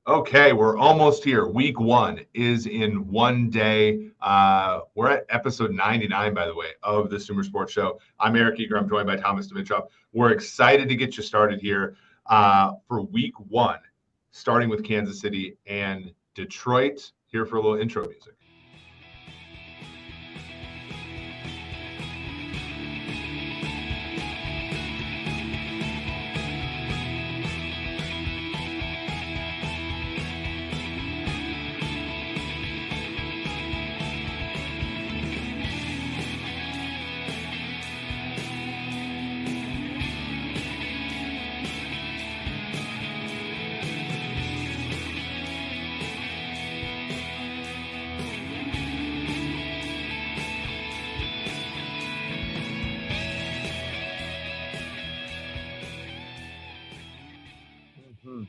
Okay, we're almost here. Week 1 is in one day. We're at episode 99, by the way, of the SumerSports Show. I'm Eric Eager. I'm joined by Thomas Dimitroff. We're excited to get you started here for Week 1, starting with Kansas City and Detroit. Here for a little intro music.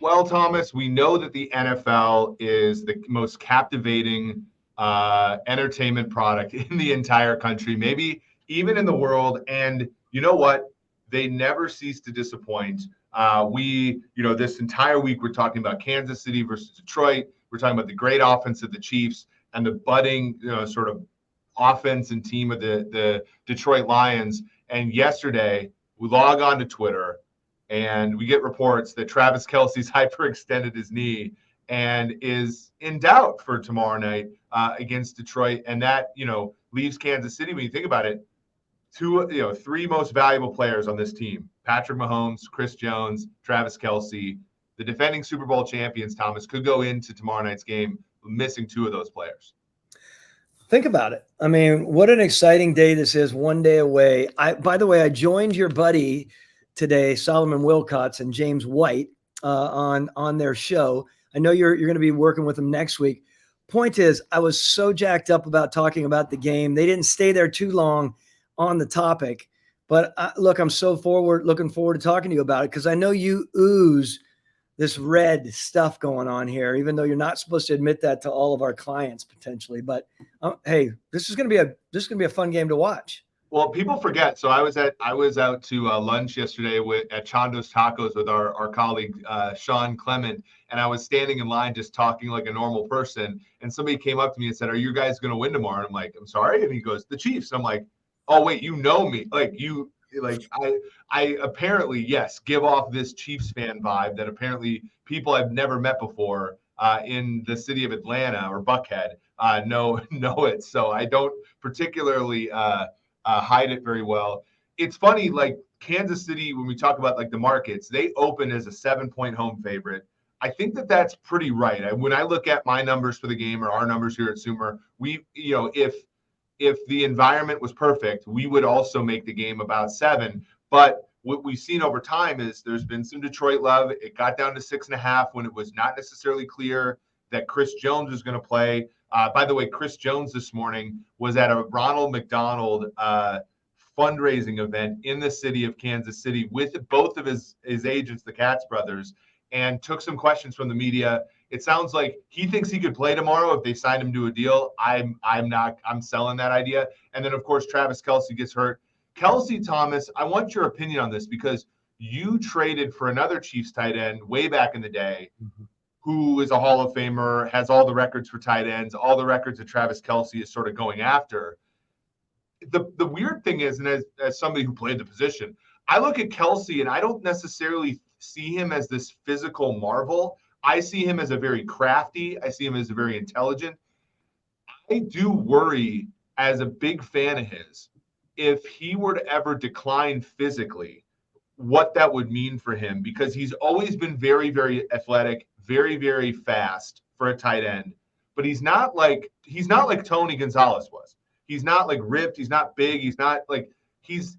Well, Thomas, we know that the NFL is the most captivating entertainment product in the entire country, maybe even in the world. And you know what? They never cease to disappoint. This entire week, we're talking about Kansas City versus Detroit. We're talking about the great offense of the Chiefs and the budding, sort of offense and team of the Detroit Lions. And yesterday, we log on to Twitter and we get reports that Travis Kelce's hyperextended his knee and is in doubt for tomorrow night against Detroit. And that, leaves Kansas City, when you think about it, three most valuable players on this team: Patrick Mahomes, Chris Jones, Travis Kelce. The defending Super Bowl champions, Thomas, could go into tomorrow night's game missing two of those players. Think about it. I mean, what an exciting day this is, one day away. By the way, I joined your buddy today, Solomon Wilcots and James White, on their show. I know you're going to be working with them next week. Point is, I was so jacked up about talking about the game. They didn't stay there too long on the topic. But look, I'm so looking forward to talking to you about it, because I know you ooze this red stuff going on here, even though you're not supposed to admit that to all of our clients potentially. But hey, this is going to be a fun game to watch. Well, people forget. So I was out to lunch yesterday at Chando's Tacos with our colleague Sean Clement, and I was standing in line just talking like a normal person. And somebody came up to me and said, "Are you guys going to win tomorrow?" And I'm like, "I'm sorry." And he goes, "The Chiefs." I'm like, "Oh wait, you know me? I apparently, yes, give off this Chiefs fan vibe that apparently people I've never met before in the city of Atlanta or Buckhead know it. So I don't particularly." Hide it very well. It's funny, like Kansas City, when we talk about like the markets, they open as a 7-point home favorite. I think that that's pretty right. When I look at my numbers for the game or our numbers here at Sumer, if the environment was perfect, we would also make the game about 7. But what we've seen over time is there's been some Detroit love. It got down to 6.5 when it was not necessarily clear that Chris Jones was going to play. By the way, Chris Jones this morning was at a Ronald McDonald fundraising event in the city of Kansas City with both of his agents, the Katz brothers, and took some questions from the media. It sounds like he thinks he could play tomorrow if they signed him to a deal. I'm selling that idea. And then, of course, Travis Kelce gets hurt. Kelce, Thomas, I want your opinion on this, because you traded for another Chiefs tight end way back in the day. Mm-hmm. Who is a Hall of Famer, has all the records for tight ends, all the records that Travis Kelce is sort of going after. The weird thing is, and as somebody who played the position, I look at Kelce and I don't necessarily see him as this physical marvel. I see him as a very crafty. I see him as a very intelligent. I do worry, as a big fan of his, if he were to ever decline physically, what that would mean for him, because he's always been very, very athletic, very, very fast for a tight end, but he's not like Tony Gonzalez was. He's not like ripped. He's not big. He's not like he's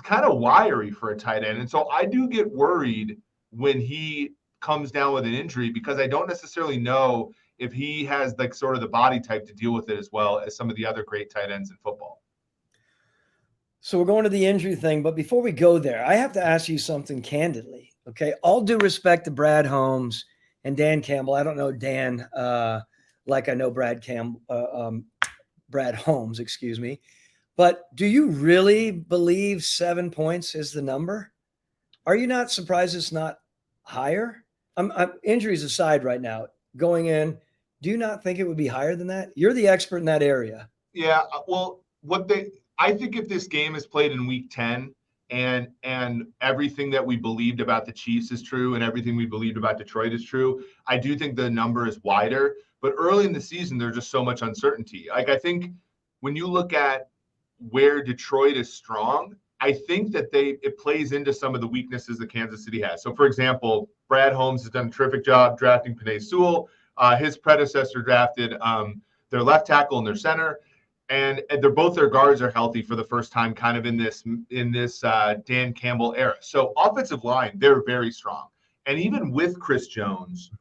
kind of wiry for a tight end. And so I do get worried when he comes down with an injury, because I don't necessarily know if he has like sort of the body type to deal with it as well as some of the other great tight ends in football. So we're going to the injury thing, but before we go there, I have to ask you something candidly. Okay. All due respect to Brad Holmes and Dan Campbell. I don't know Dan like I know Brad Holmes, excuse me. But do you really believe 7 points is the number? Are you not surprised it's not higher? Injuries aside right now, going in, do you not think it would be higher than that? You're the expert in that area. Yeah, well, I think if this game is played in week 10 and everything that we believed about the Chiefs is true and everything we believed about Detroit is true, I do think the number is wider. But early in the season, there's just so much uncertainty. Like, I think when you look at where Detroit is strong, I think that it plays into some of the weaknesses that Kansas City has. So, for example, Brad Holmes has done a terrific job drafting Penei Sewell. His predecessor drafted their left tackle and their center, and their guards are healthy for the first time, kind of in this Dan Campbell era. So, offensive line, they're very strong, and even with Chris Jones,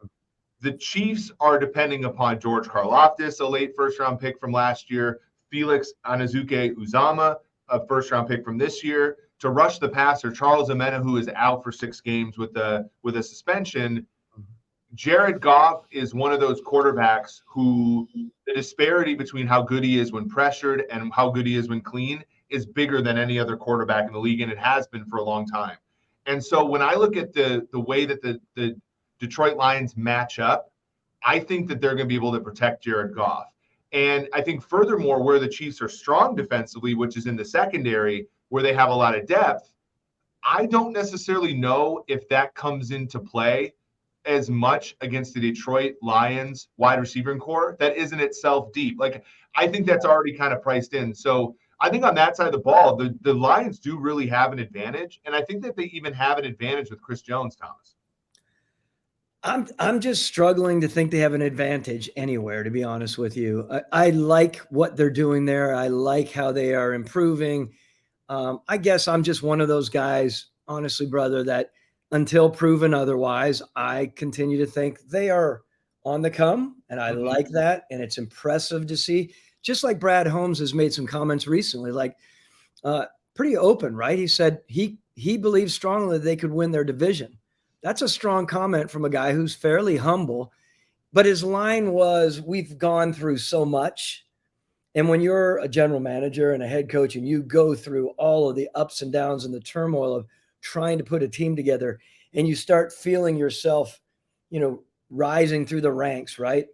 the Chiefs are depending upon George Karlaftis, a late first-round pick from last year, Felix Anazuke-Uzama, a first-round pick from this year, to rush the passer. Charles Omena, who is out for 6 games with a suspension. Jared Goff is one of those quarterbacks who the disparity between how good he is when pressured and how good he is when clean is bigger than any other quarterback in the league, and it has been for a long time. And so when I look at the way that the Detroit Lions match up, I think that they're going to be able to protect Jared Goff. And I think furthermore, where the Chiefs are strong defensively, which is in the secondary, where they have a lot of depth, I don't necessarily know if that comes into play as much against the Detroit Lions wide receiving core that isn't itself deep. Like, I think that's already kind of priced in. So I think on that side of the ball, the Lions do really have an advantage. And I think that they even have an advantage with Chris Jones, Thomas. I'm just struggling to think they have an advantage anywhere, to be honest with you. I like what they're doing there. I like how they are improving. I guess I'm just one of those guys, honestly, brother, that until proven otherwise, I continue to think they are on the come, and I like that, and it's impressive to see. Just like Brad Holmes has made some comments recently, like pretty open, right? He said he believes strongly that they could win their division. That's a strong comment from a guy who's fairly humble, but his line was, we've gone through so much. And when you're a general manager and a head coach and you go through all of the ups and downs and the turmoil of trying to put a team together, and you start feeling yourself, rising through the ranks, right?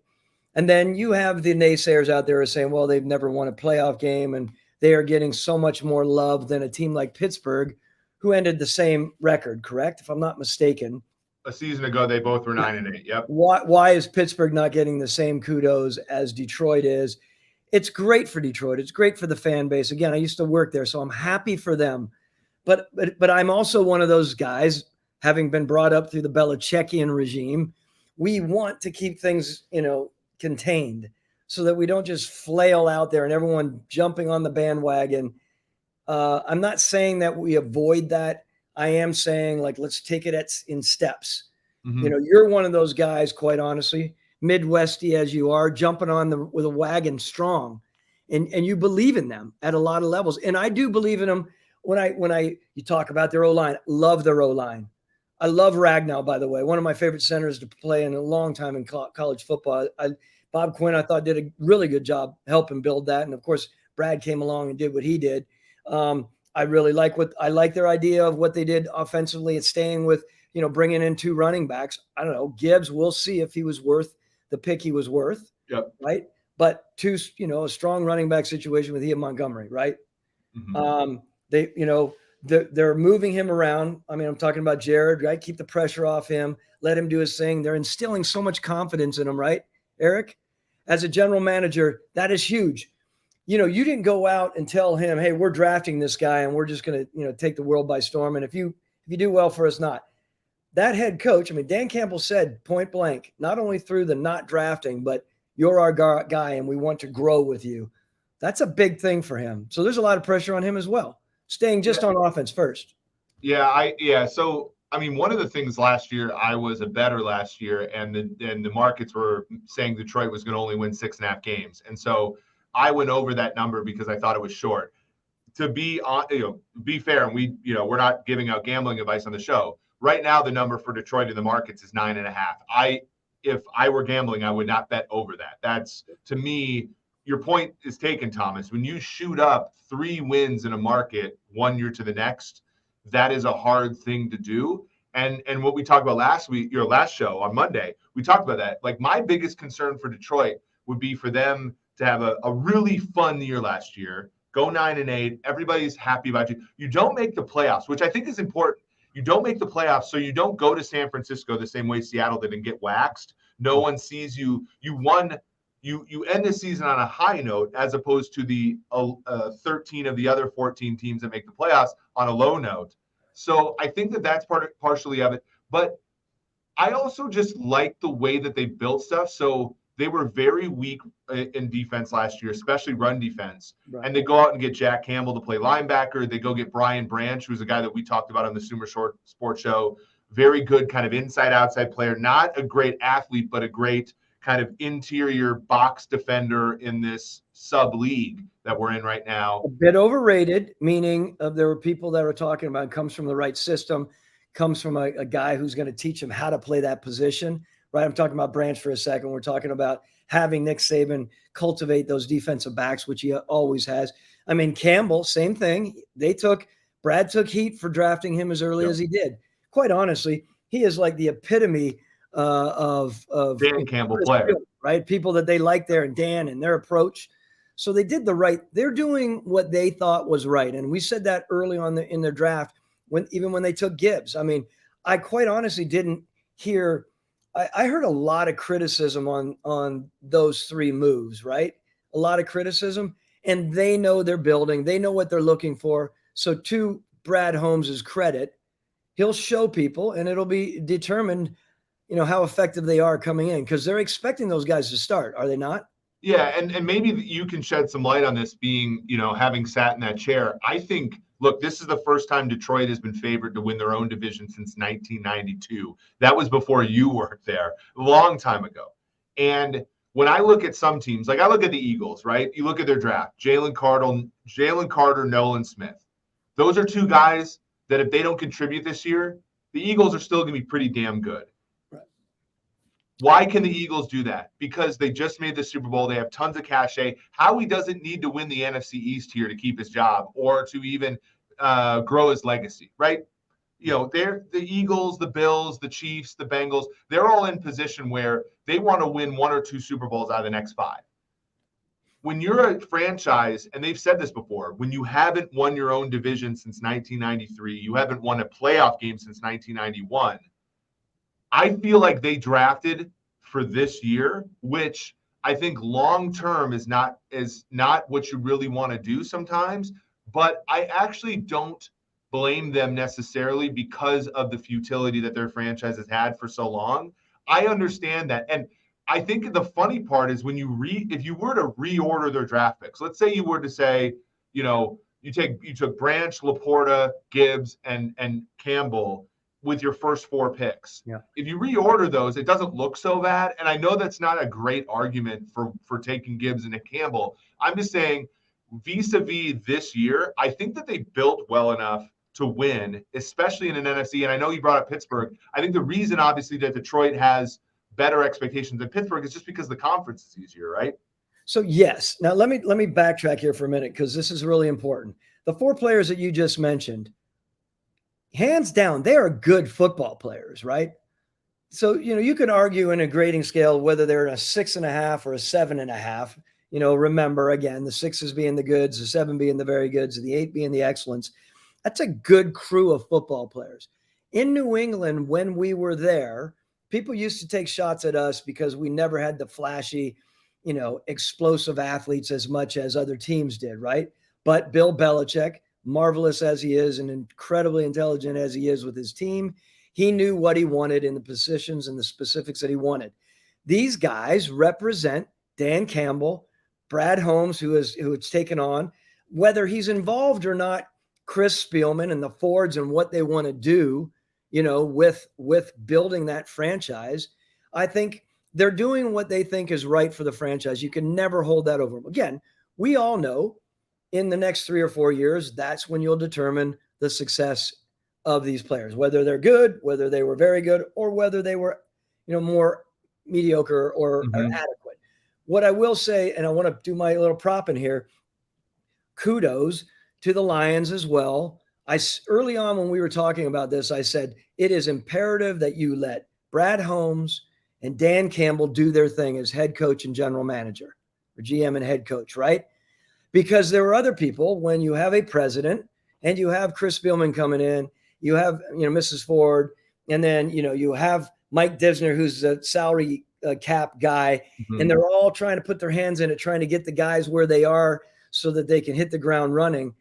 And then you have the naysayers out there saying, well, they've never won a playoff game and they are getting so much more love than a team like Pittsburgh, who ended the same record, correct? If I'm not mistaken. A season ago, they both were 9-8. Yep. Why is Pittsburgh not getting the same kudos as Detroit is? It's great for Detroit. It's great for the fan base. Again, I used to work there, so I'm happy for them. But I'm also one of those guys, having been brought up through the Belichickian regime. We want to keep things, contained so that we don't just flail out there and everyone jumping on the bandwagon. I'm not saying that we avoid that. I am saying, like, let's take it in steps. Mm-hmm. You're one of those guys, quite honestly, Midwesty as you are, jumping on with a wagon strong, and you believe in them at a lot of levels. And I do believe in them when you talk about their O-line. Love their O-line. I love Ragnow, by the way, one of my favorite centers to play in a long time in college football. Bob Quinn, I thought, did a really good job helping build that. And of course, Brad came along and did what he did. I really like their idea of what they did offensively at staying with, bringing in 2 running backs. I don't know, Gibbs, we'll see if he was worth the pick he was worth. Yep. Right. But a strong running back situation with Ian Montgomery. Right. Mm-hmm. They're moving him around. I mean, I'm talking about Jared, right? Keep the pressure off him. Let him do his thing. They're instilling so much confidence in him, right, Eric? As a general manager, that is huge. You didn't go out and tell him, hey, we're drafting this guy and we're just going to, take the world by storm. And if you do well for us, not. That head coach, I mean, Dan Campbell said point blank, not only through the not drafting, but you're our guy and we want to grow with you. That's a big thing for him. So there's a lot of pressure on him as well. Staying just on offense first. So, I mean, one of the things last year, I was a bettor last year, and the markets were saying Detroit was going to only win 6.5 games. And so I went over that number because I thought it was short. To be fair, and we're not giving out gambling advice on the show. Right now, the number for Detroit in the markets is 9.5. If I were gambling, I would not bet over that. That's, to me, your point is taken, Thomas. When you shoot up 3 wins in a market 1 year to the next, that is a hard thing to do. And what we talked about last week, your last show on Monday, we talked about that. Like, my biggest concern for Detroit would be for them to have a really fun year last year, go 9-8. Everybody's happy about you. You don't make the playoffs, which I think is important. You don't make the playoffs, so you don't go to San Francisco the same way Seattle did and get waxed. No one sees you. You won. You end the season on a high note, as opposed to the 13 of the other 14 teams that make the playoffs on a low note. So I think that that's partially of it. But I also just like the way that they built stuff. So they were very weak in defense last year, especially run defense. Right. And they go out and get Jack Campbell to play linebacker. They go get Brian Branch, who's a guy that we talked about on the SumerSports show. Very good kind of inside-outside player. Not a great athlete, but a great kind of interior box defender in this sub-league that we're in right now. A bit overrated, meaning there were people that were talking about comes from the right system, comes from a guy who's going to teach him how to play that position. Right, I'm talking about Branch for a second. We're talking about having Nick Saban cultivate those defensive backs, which he always has. I mean, Campbell, same thing. Brad took heat for drafting him as early as he did. Quite honestly, he is like the epitome of Dan Campbell player, right? People that they like there, and Dan and their approach. So they did they're doing what they thought was right. And we said that early on in their draft, even when they took Gibbs. I mean, I quite honestly didn't hear. I heard a lot of criticism on those three moves, right? A lot of criticism, and they know they're building. They know what they're looking for. So to Brad Holmes' credit, he'll show people, and it'll be determined, how effective they are coming in, because they're expecting those guys to start, are they not? Yeah, and maybe you can shed some light on this, being, having sat in that chair. I think, look, this is the first time Detroit has been favored to win their own division since 1992. That was before you worked there, a long time ago. And when I look at some teams, like I look at the Eagles, right? You look at their draft, Jalen Carter, Nolan Smith. Those are two guys that if they don't contribute this year, the Eagles are still going to be pretty damn good. Why can the Eagles do that? Because they just made the Super Bowl. They have tons of cachet. Howie doesn't need to win the NFC East here to keep his job or to even grow his legacy, right? They're the Eagles, the Bills, the Chiefs, the Bengals. They're all in position where they want to win one or two Super Bowls out of the next 5. When you're a franchise, and they've said this before, when you haven't won your own division since 1993, you haven't won a playoff game since 1991, I feel like they drafted for this year, which I think long-term is not what you really want to do sometimes. But I actually don't blame them necessarily because of the futility that their franchise has had for so long. I understand that. And I think the funny part is when if you were to reorder their draft picks, let's say you were to say, you took Branch, Laporta, Gibbs, and Campbell with your first 4 picks. Yeah. If you reorder those, it doesn't look so bad. And I know that's not a great argument for taking Gibbs and Campbell. I'm just saying, vis-a-vis this year, I think that they built well enough to win, especially in an NFC. And I know you brought up Pittsburgh. I think the reason, obviously, that Detroit has better expectations than Pittsburgh is just because the conference is easier, right? So yes. Now let me backtrack here for a minute, because this is really important. The 4 players that you just mentioned, hands down, they are good football players, right? So, you can argue in a grading scale whether they're a 6.5 or a 7.5. Remember, again, the 6s being the goods, the 7 being the very goods, and the 8 being the excellents. That's a good crew of football players. In New England, when we were there, people used to take shots at us because we never had the flashy, explosive athletes as much as other teams did, right? But Bill Belichick, marvelous as he is and incredibly intelligent as he is with his team, he knew what he wanted in the positions and the specifics that he wanted. These guys represent Dan Campbell, Brad Holmes, who it's taken on, whether he's involved or not, Chris Spielman and the Fords and what they want to do, with building that franchise. I think they're doing what they think is right for the franchise. You can never hold that over them. Again, we all know in the next 3 or 4 years, that's when you'll determine the success of these players, whether they're good, whether they were very good, or whether they were, more mediocre or adequate. What I will say, and I want to do my little prop in here, kudos to the Lions as well. Early on when we were talking about this, I said, it is imperative that you let Brad Holmes and Dan Campbell do their thing as head coach and general manager, or GM and head coach, right? Because there are other people, when you have a president and you have Chris Spielman coming in, you have, Mrs. Ford, and then, you have Mike Disner, who's the salary cap guy, and they're all trying to put their hands in it, trying to get the guys where they are so that they can hit the ground running.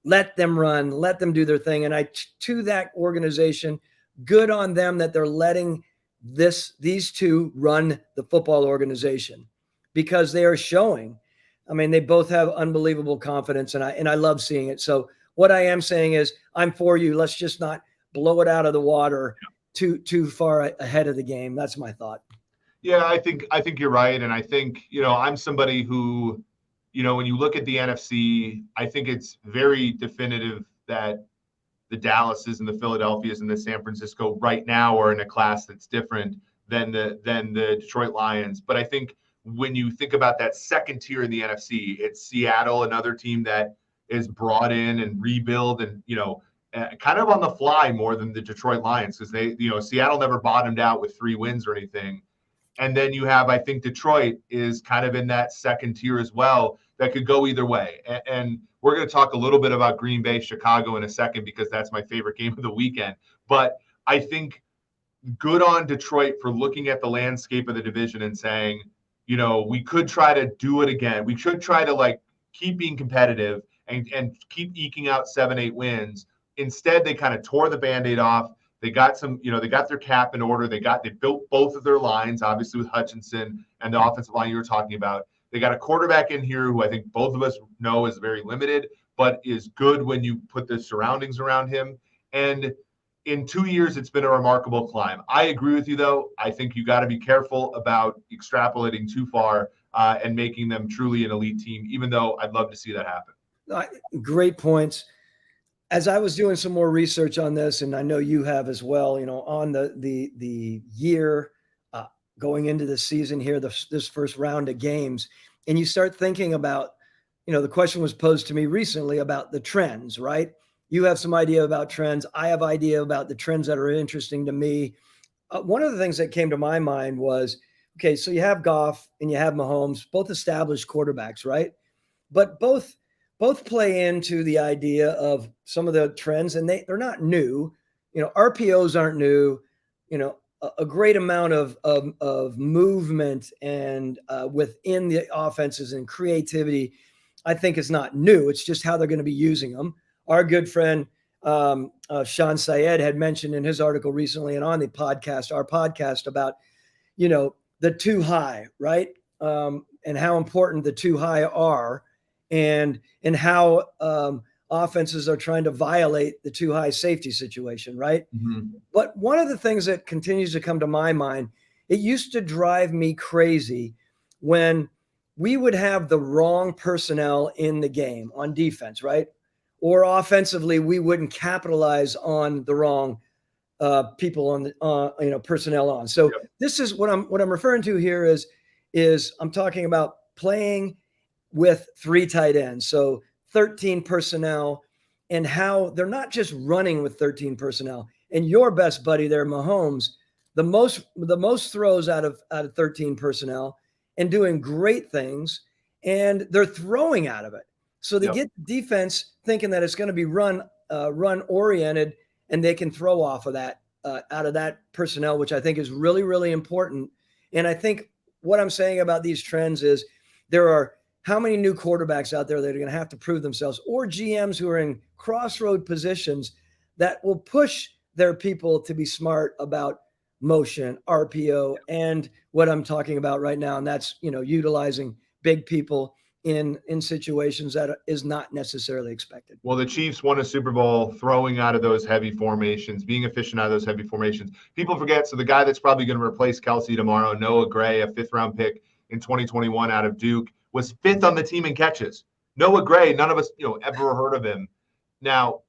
Let them run, let them do their thing. And to that organization, good on them that they're letting these two run the football organization, because they are showing, they both have unbelievable confidence, and I love seeing it. So what I am saying is, I'm for you. Let's just not blow it out of the water too far ahead of the game. That's my thought. Yeah, I think you're right. And I think, I'm somebody who, when you look at the NFC, I think it's very definitive that the Dallases and the Philadelphias and the San Francisco right now are in a class that's different than the Detroit Lions. But I think when you think about that second tier in the NFC, it's Seattle, another team that is brought in and rebuild and, kind of on the fly more than the Detroit Lions, because they, Seattle never bottomed out with 3 wins or anything. And then you have, I think Detroit is kind of in that second tier as well that could go either way. And we're going to talk a little bit about Green Bay, Chicago in a second, because that's my favorite game of the weekend. But I think good on Detroit for looking at the landscape of the division and saying, we could try to do it again. We should try to keep being competitive and keep eking out 7-8 wins. Instead, they kind of tore the Band-Aid off. They got they got their cap in order. They built both of their lines, obviously with Hutchinson and the offensive line you were talking about. They got a quarterback in here who I think both of us know is very limited, but is good when you put the surroundings around him. And in 2 years, it's been a remarkable climb. I agree with you, though. I think you got to be careful about extrapolating too far and making them truly an elite team, even though I'd love to see that happen. Great points. As I was doing some more research on this, and I know you have as well, on the year going into the season here, this first round of games, and you start thinking about, the question was posed to me recently about the trends, right? You have some idea about trends. I have idea about the trends that are interesting to me. One of the things that came to my mind was, okay, so you have Goff and you have Mahomes, both established quarterbacks, right? But both play into the idea of some of the trends, and they're not new. RPOs aren't new. A great amount of movement and within the offenses and creativity, I think, is not new. It's just how they're going to be using them. Our good friend Sean Syed had mentioned in his article recently and on the podcast, our podcast, about the too high, right? And how important the too high are, and how offenses are trying to violate the too high safety situation, right? Mm-hmm. But one of the things that continues to come to my mind, it used to drive me crazy when we would have the wrong personnel in the game on defense, right? Or offensively, we wouldn't capitalize on the wrong people on the personnel on. So yep. This is what I'm referring to here is I'm talking about playing with 3 tight ends, so 13 personnel, and how they're not just running with 13 personnel. And your best buddy there, Mahomes, the most throws out of 13 personnel and doing great things, and they're throwing out of it. So they get defense thinking that it's going to be run oriented, and they can throw off of that out of that personnel, which I think is really, really important. And I think what I'm saying about these trends is there are how many new quarterbacks out there that are going to have to prove themselves, or GMs who are in crossroad positions that will push their people to be smart about motion, RPO, and what I'm talking about right now. And that's, utilizing big people in situations that is not necessarily expected. Well, the Chiefs won a Super Bowl throwing out of those heavy formations, being efficient out of those heavy formations. People forget, so the guy that's probably going to replace Kelsey tomorrow, Noah Gray, a 5th-round pick in 2021 out of Duke, was 5th on the team in catches. Noah Gray, none of us, ever heard of him. Now,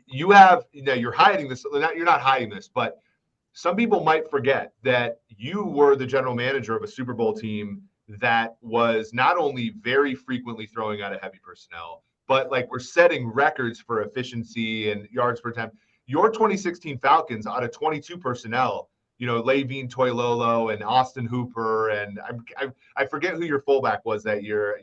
you're hiding this. You're not hiding this, but some people might forget that you were the general manager of a Super Bowl team that was not only very frequently throwing out of heavy personnel, but like we're setting records for efficiency and yards per attempt. Your 2016 Falcons out of 22 personnel, Levine Toilolo and Austin Hooper, and I forget who your fullback was that year.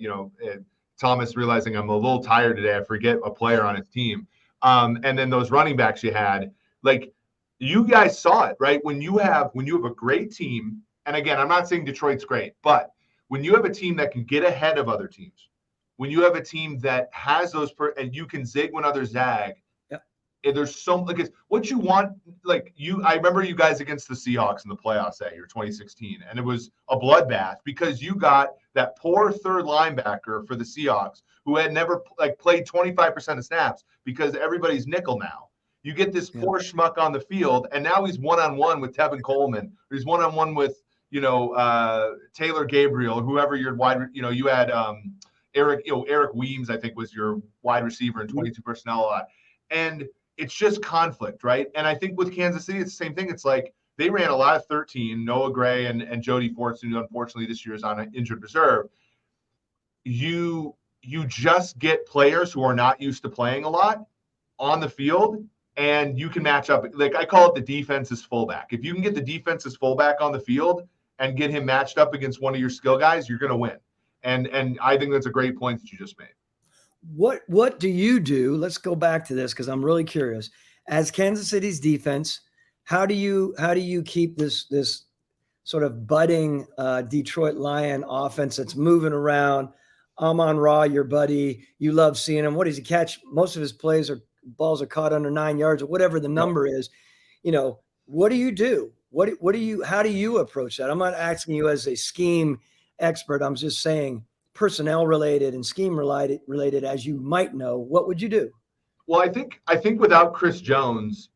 Thomas, realizing I'm a little tired today, I forget a player on his team. And then those running backs you had, like you guys saw it, right? When you have a great team, and again, I'm not saying Detroit's great, but when you have a team that can get ahead of other teams, when you have a team that has those and you can zig when others zag, and there's so like it's what you want. Like I remember you guys against the Seahawks in the playoffs that year, 2016, and it was a bloodbath because you got that poor third linebacker for the Seahawks who had never played 25% of snaps because everybody's nickel now. You get this poor schmuck on the field, and now he's one-on-one with Tevin Coleman. Or he's one-on-one with Taylor Gabriel, whoever your wide. You had Eric Weems, I think, was your wide receiver in 22 personnel a lot, and it's just conflict, right? And I think with Kansas City, it's the same thing. It's like they ran a lot of 13. Noah Gray and Jody Fortson, who unfortunately this year is on an injured reserve. You just get players who are not used to playing a lot on the field, and you can match up. Like I call it the defense's fullback. If you can get the defense's fullback on the field and get him matched up against one of your skill guys, you're going to win. And I think that's a great point that you just made. What do you do? Let's go back to this because I'm really curious. As Kansas City's defense, how do you keep this sort of budding Detroit Lion offense that's moving around? Amon-Ra, your buddy, you love seeing him. What does he catch? Most of his balls are caught under 9 yards or whatever the number is. What do you do? How do you approach that? I'm not asking you as a scheme expert. I'm just saying personnel related and scheme related, as you might know, what would you do? Well, I think without Chris Jones,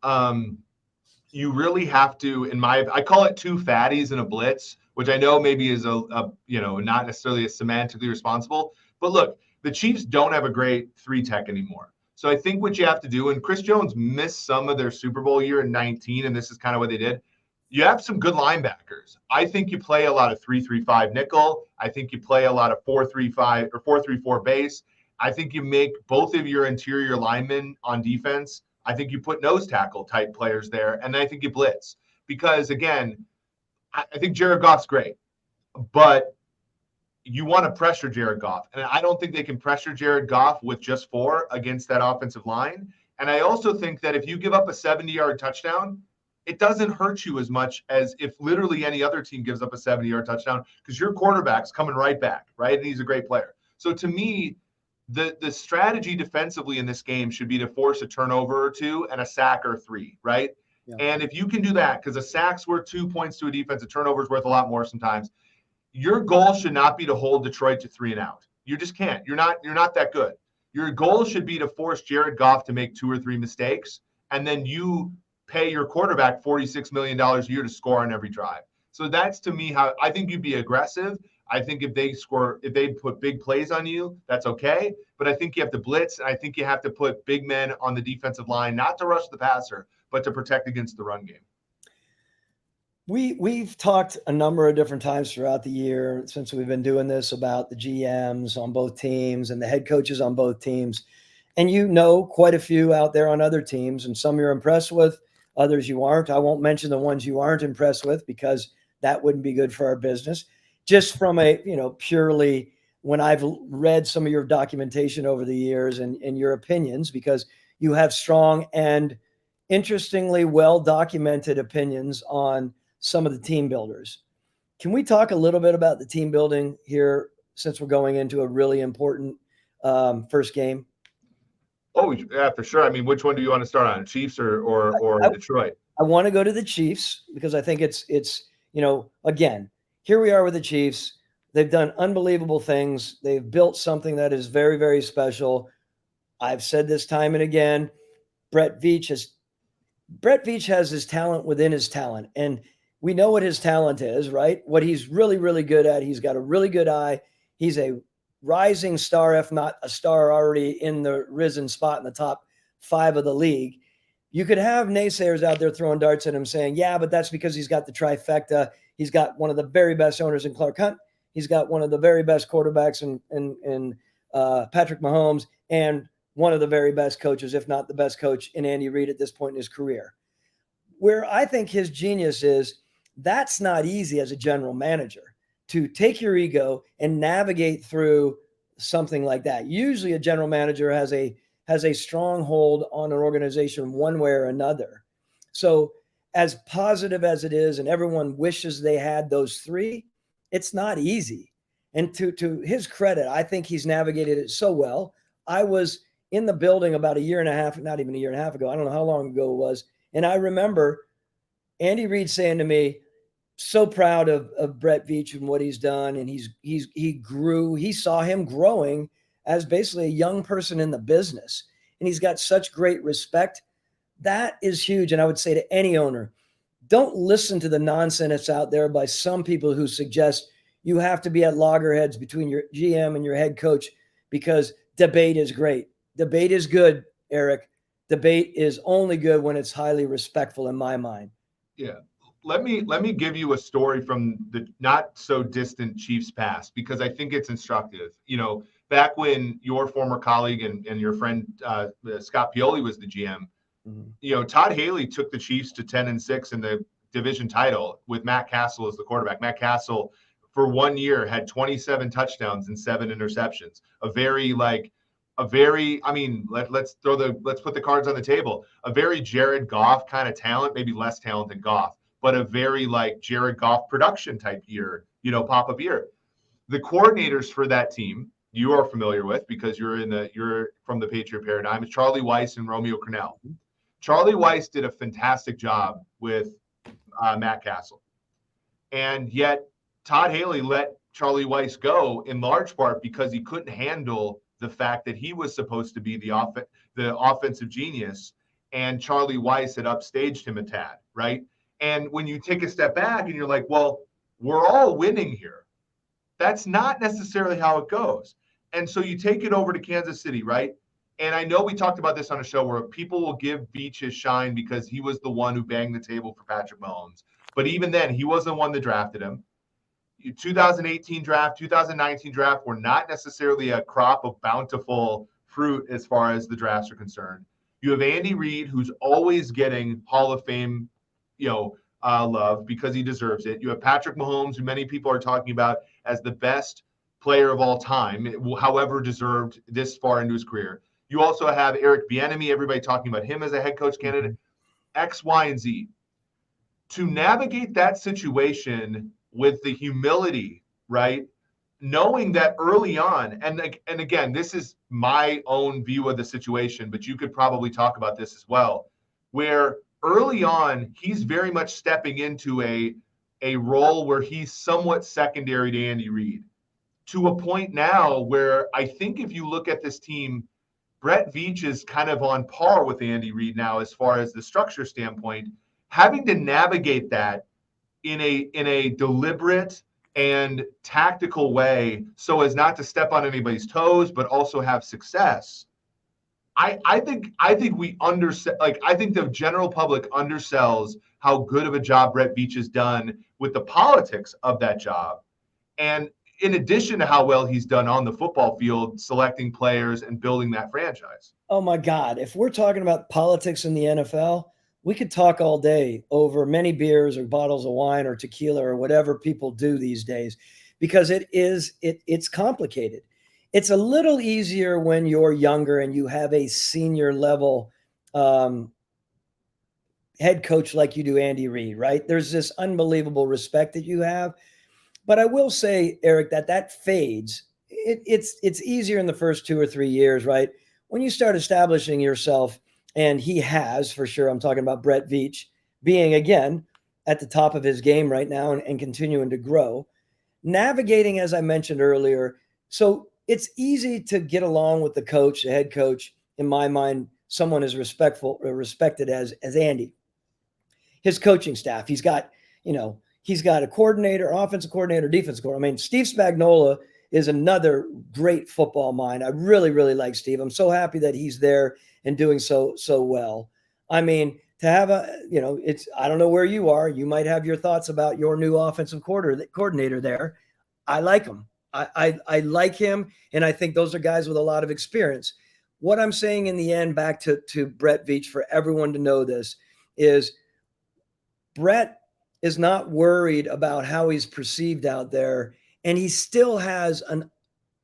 you really have to, I call it two fatties in a blitz, which I know maybe is not necessarily as semantically responsible, but look, the Chiefs don't have a great 3-tech anymore. So I think what you have to do, and Chris Jones missed some of their Super Bowl year in 19, and this is kind of what they did. You have some good linebackers. I think you play a lot of 3-3-5 nickel. I think you play a lot of 4-3-5 or 4-3-4 base. I think you make both of your interior linemen on defense. I think you put nose tackle type players there, and I think you blitz. Because, again, I think Jared Goff's great, but you want to pressure Jared Goff. And I don't think they can pressure Jared Goff with just 4 against that offensive line. And I also think that if you give up a 70-yard touchdown, it doesn't hurt you as much as if literally any other team gives up a 70-yard touchdown because your quarterback's coming right back, right? And he's a great player. So to me, the strategy defensively in this game should be to force a turnover or 2 and a sack or 3, right? Yeah. And if you can do that, because a sack's worth 2 points to a defense, a turnover's worth a lot more sometimes. Your goal should not be to hold Detroit to 3 and out. You just can't. You're not that good. Your goal should be to force Jared Goff to make 2 or 3 mistakes, and then you pay your quarterback $46 million a year to score on every drive. So that's, to me, how I think you'd be aggressive. I think if they put big plays on you, that's okay. But I think you have to blitz, and I think you have to put big men on the defensive line, not to rush the passer, but to protect against the run game. We've talked a number of different times throughout the year since we've been doing this about the GMs on both teams and the head coaches on both teams. And quite a few out there on other teams, and some you're impressed with, others you aren't. I won't mention the ones you aren't impressed with because that wouldn't be good for our business. Just from a, purely when I've read some of your documentation over the years and your opinions, because you have strong and interestingly well-documented opinions on some of the team builders. Can we talk a little bit about the team building here since we're going into a really important first game? Oh, yeah, for sure. I mean, which one do you want to start on, Chiefs or Detroit? I want to go to the Chiefs because I think it's again, here we are with the Chiefs. They've done unbelievable things. They've built something that is very, very special. I've said this time and again, Brett Veach has his talent within his talent. And we know what his talent is, right? What he's really, really good at. He's got a really good eye. He's a rising star, if not a star already in the risen spot in the top 5 of the league. You could have naysayers out there throwing darts at him saying, yeah, but that's because he's got the trifecta. He's got one of the very best owners in Clark Hunt. He's got one of the very best quarterbacks in Patrick Mahomes, and one of the very best coaches, if not the best coach, in Andy Reid at this point in his career. Where I think his genius is, that's not easy as a general manager, to take your ego and navigate through something like that. Usually a general manager has a strong hold on an organization one way or another. So as positive as it is, and everyone wishes they had those three, it's not easy. And to his credit, I think he's navigated it so well. I was in the building about a year and a half, not even a year and a half ago. I don't know how long ago it was. And I remember Andy Reid saying to me, so proud of Brett Veach and what he's done. And he grew, he saw him growing as basically a young person in the business. And he's got such great respect. That is huge. And I would say to any owner, don't listen to the nonsense out there by some people who suggest you have to be at loggerheads between your GM and your head coach because debate is great. Debate is good, Eric. Debate is only good when it's highly respectful in my mind. Yeah. Let me give you a story from the not so distant Chiefs past, because I think it's instructive. You know, back when your former colleague and your friend Scott Pioli was the GM, you know, Todd Haley took the Chiefs to 10-6 in the division title with Matt Castle as the quarterback. Matt Castle for 1 year had 27 touchdowns and 7 interceptions. I mean, let's put the cards on the table. A very Jared Goff kind of talent, maybe less talent than Goff, but a very like Jared Goff production type year, you know, pop-up year. The coordinators for that team you are familiar with because you're from the Patriot paradigm is Charlie Weiss and Romeo Crennel. Charlie Weiss did a fantastic job with Matt Castle. And yet Todd Haley let Charlie Weiss go in large part because he couldn't handle the fact that he was supposed to be the offensive genius, and Charlie Weiss had upstaged him a tad, right? And when you take a step back and you're like, well, we're all winning here. That's not necessarily how it goes. And so you take it over to Kansas City, right? And I know we talked about this on a show where people will give Veach his shine because he was the one who banged the table for Patrick Mahomes. But even then, he wasn't the one that drafted him. 2018 draft, 2019 draft were not necessarily a crop of bountiful fruit as far as the drafts are concerned. You have Andy Reid, who's always getting Hall of Fame, love because he deserves it. You have Patrick Mahomes, who many people are talking about as the best player of all time, however deserved this far into his career. You also have Eric Bieniemy, everybody talking about him as a head coach candidate, X, Y, and Z. To navigate that situation with the humility, right? Knowing that early on, and again, this is my own view of the situation, but you could probably talk about this as well, where early on, he's very much stepping into a role where he's somewhat secondary to Andy Reid, to a point now where I think if you look at this team, Brett Veach is kind of on par with Andy Reid now as far as the structure standpoint, having to navigate that in a deliberate and tactical way so as not to step on anybody's toes, but also have success. I think we I think the general public undersells how good of a job Brett Veach has done with the politics of that job. And in addition to how well he's done on the football field, selecting players and building that franchise. Oh my God. If we're talking about politics in the NFL, we could talk all day over many beers or bottles of wine or tequila or whatever people do these days, because it's complicated. It's a little easier when you're younger and you have a senior level head coach like you do, Andy Reid, right? There's this unbelievable respect that you have. But I will say, Eric, that fades. It's easier in the first 2 or 3 years, right? When you start establishing yourself, and he has, for sure, I'm talking about Brett Veach being, again, at the top of his game right now and continuing to grow. Navigating, as I mentioned earlier, so it's easy to get along with the coach, the head coach, in my mind, someone as respected as Andy. His coaching staff, he's got a coordinator, offensive coordinator, defensive coordinator. I mean, Steve Spagnuolo is another great football mind. I really, really like Steve. I'm so happy that he's there and doing so well. I mean, to have I don't know where you are. You might have your thoughts about your new offensive coordinator there. I like him. I like him, and I think those are guys with a lot of experience. What I'm saying in the end, back to Brett Veach, for everyone to know this, is Brett is not worried about how he's perceived out there, and he still has an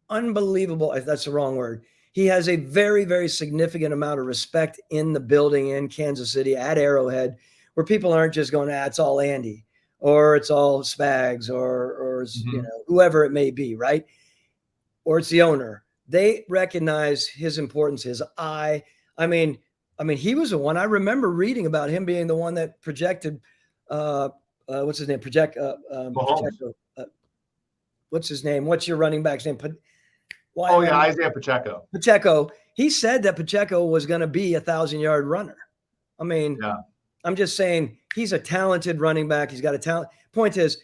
unbelievable, if that's the wrong word, he has a very, very significant amount of respect in the building in Kansas City at Arrowhead, where people aren't just going, it's all Andy, or it's all Spags, or you know, whoever it may be, right? Or it's the owner. They recognize his importance, his eye. I mean, he was the one. I remember reading about him being the one that projected, what's his name? What's his name? What's your running back's name? Isaiah Pacheco. Pacheco. He said that Pacheco was going to be 1,000-yard runner. I mean, I'm just saying he's a talented running back. He's got a talent. Point is,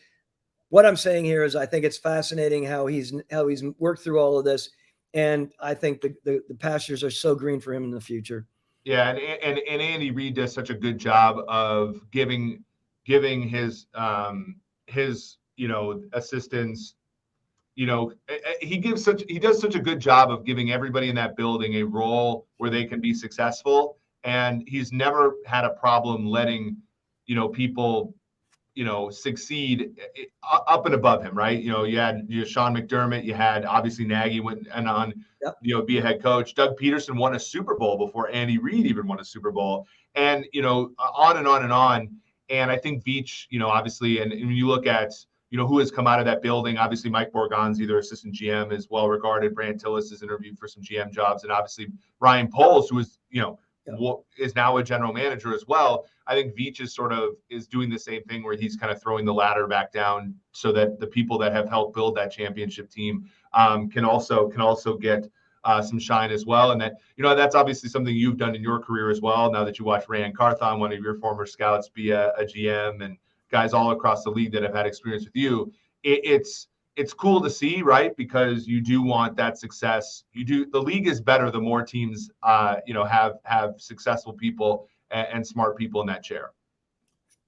what I'm saying here is I think it's fascinating how he's worked through all of this, and I think the pastures are so green for him in the future. Yeah, and Andy Reid does such a good job of giving his assistants. He does such a good job of giving everybody in that building a role where they can be successful. And he's never had a problem letting, people, succeed up and above him, right? You had Sean McDermott, you had obviously Nagy went and on, be a head coach. Doug Peterson won a Super Bowl before Andy Reid even won a Super Bowl, and on and on and on. And I think Veach, obviously, and when you look at who has come out of that building, obviously Mike Borgonzi, their assistant GM, is well regarded. Brand Tillis is interviewed for some GM jobs, and obviously Ryan Poles, who is is now a general manager as well. I think Veach is doing the same thing where he's kind of throwing the ladder back down so that the people that have helped build that championship team can also get some shine as well. And that, that's obviously something you've done in your career as well. Now that you watch Rand Carthon, one of your former scouts, be a GM, and guys all across the league that have had experience with you, it's cool to see, right? Because you do want that success. The league is better the more teams, have successful people and smart people in that chair.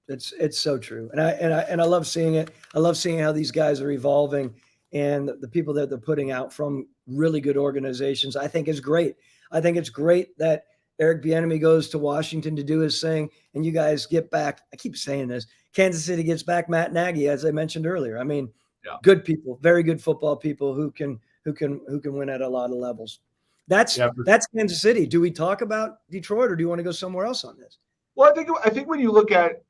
It's so true. And I love seeing it. I love seeing how these guys are evolving, and the people that they're putting out from really good organizations. I think is great. I think it's great that Eric Bieniemy goes to Washington to do his thing, and you guys get back. I keep saying this. Kansas City gets back Matt Nagy, as I mentioned earlier. I mean, good people, very good football people who can win at a lot of levels. That's Kansas City. Do we talk about Detroit, or do you want to go somewhere else on this? Well, I think when you look at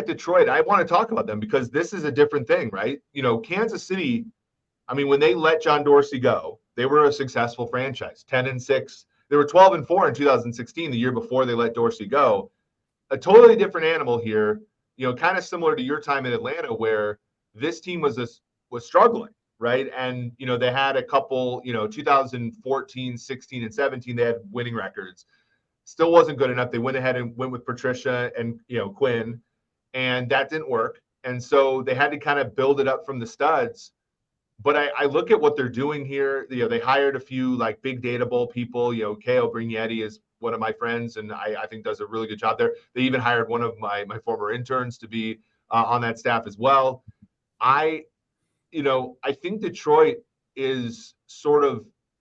Detroit, I want to talk about them because this is a different thing, right? Kansas City. I mean, when they let John Dorsey go, they were a successful franchise, 10-6. They were 12-4 in 2016, the year before they let Dorsey go. A totally different animal here. Kind of similar to your time in Atlanta, where this team was struggling, right? And, they had a couple, 2014, 16, and 17, they had winning records. Still wasn't good enough. They went ahead and went with Patricia and, Quinn, and that didn't work. And so they had to kind of build it up from the studs. But I look at what they're doing here. They hired a few like big data bowl people. K.O. Brignetti is one of my friends, and I think does a really good job there. They even hired one of my former interns to be on that staff as well. I think Detroit is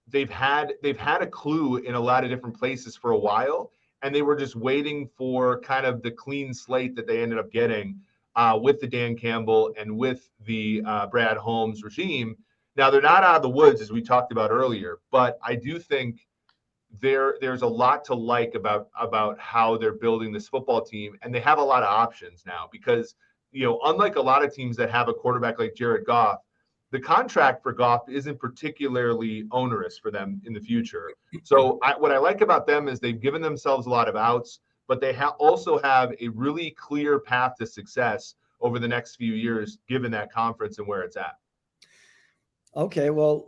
they've had a clue in a lot of different places for a while, and they were just waiting for kind of the clean slate that they ended up getting with the Dan Campbell and with the Brad Holmes regime. Now they're not out of the woods, as we talked about earlier, but I do think there's a lot to like about how they're building this football team, and they have a lot of options now because, unlike a lot of teams that have a quarterback like Jared Goff, the contract for Goff isn't particularly onerous for them in the future. So what I like about them is they've given themselves a lot of outs, but they also have a really clear path to success over the next few years, given that conference and where it's at. Okay, well,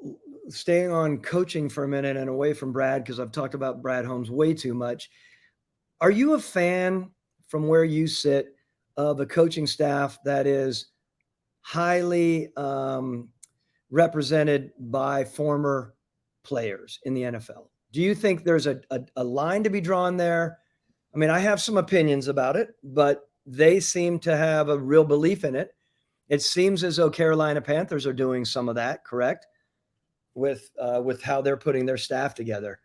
staying on coaching for a minute and away from Brad, because I've talked about Brad Holmes way too much. Are you a fan, from where you sit, of a coaching staff that is highly represented by former players in the NFL? Do you think there's a line to be drawn there? I mean, I have some opinions about it, but they seem to have a real belief in it. It seems as though Carolina Panthers are doing some of that, correct? With how they're putting their staff together.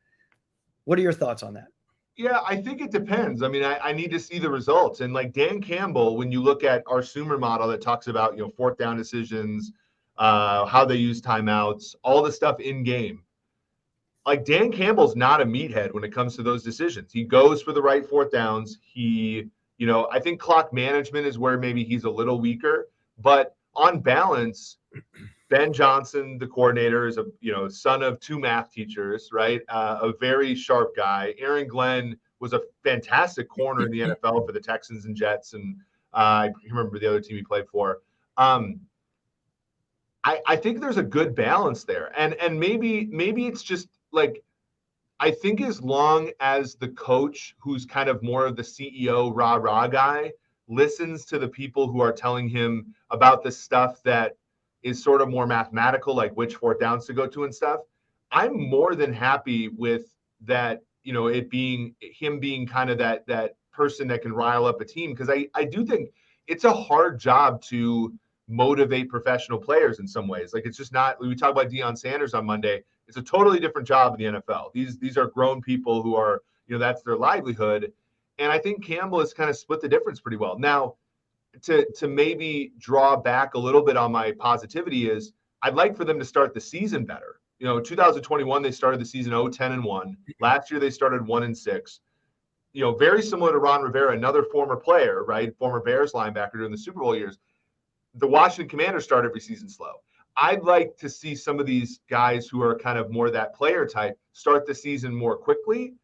What are your thoughts on that? Yeah, I think it depends. I mean, I need to see the results. And like Dan Campbell, when you look at our Sumer model that talks about, fourth down decisions, how they use timeouts, all the stuff in game. Like Dan Campbell's not a meathead when it comes to those decisions. He goes for the right fourth downs. I think clock management is where maybe he's a little weaker, but on balance, Ben Johnson, the coordinator, is a son of two math teachers, right? A very sharp guy. Aaron Glenn was a fantastic corner in the NFL for the Texans and Jets, and I remember the other team he played for. I think there's a good balance there, and maybe it's just like, I think as long as the coach, who's kind of more of the CEO rah guy, listens to the people who are telling him about the stuff that is sort of more mathematical, like which fourth downs to go to and stuff, I'm more than happy with that, it being him being kind of that person that can rile up a team. Because I do think it's a hard job to motivate professional players in some ways. Like, it's just not, we talked about Deion Sanders on Monday. It's a totally different job in the NFL. These are grown people who are, that's their livelihood. And I think Campbell has kind of split the difference pretty well. Now, to maybe draw back a little bit on my positivity is I'd like for them to start the season better. 2021, they started the season 0-10-1. Last year, they started 1-6. Very similar to Ron Rivera, another former player, right? Former Bears linebacker during the Super Bowl years. The Washington Commanders start every season slow. I'd like to see some of these guys who are kind of more that player type start the season more quickly.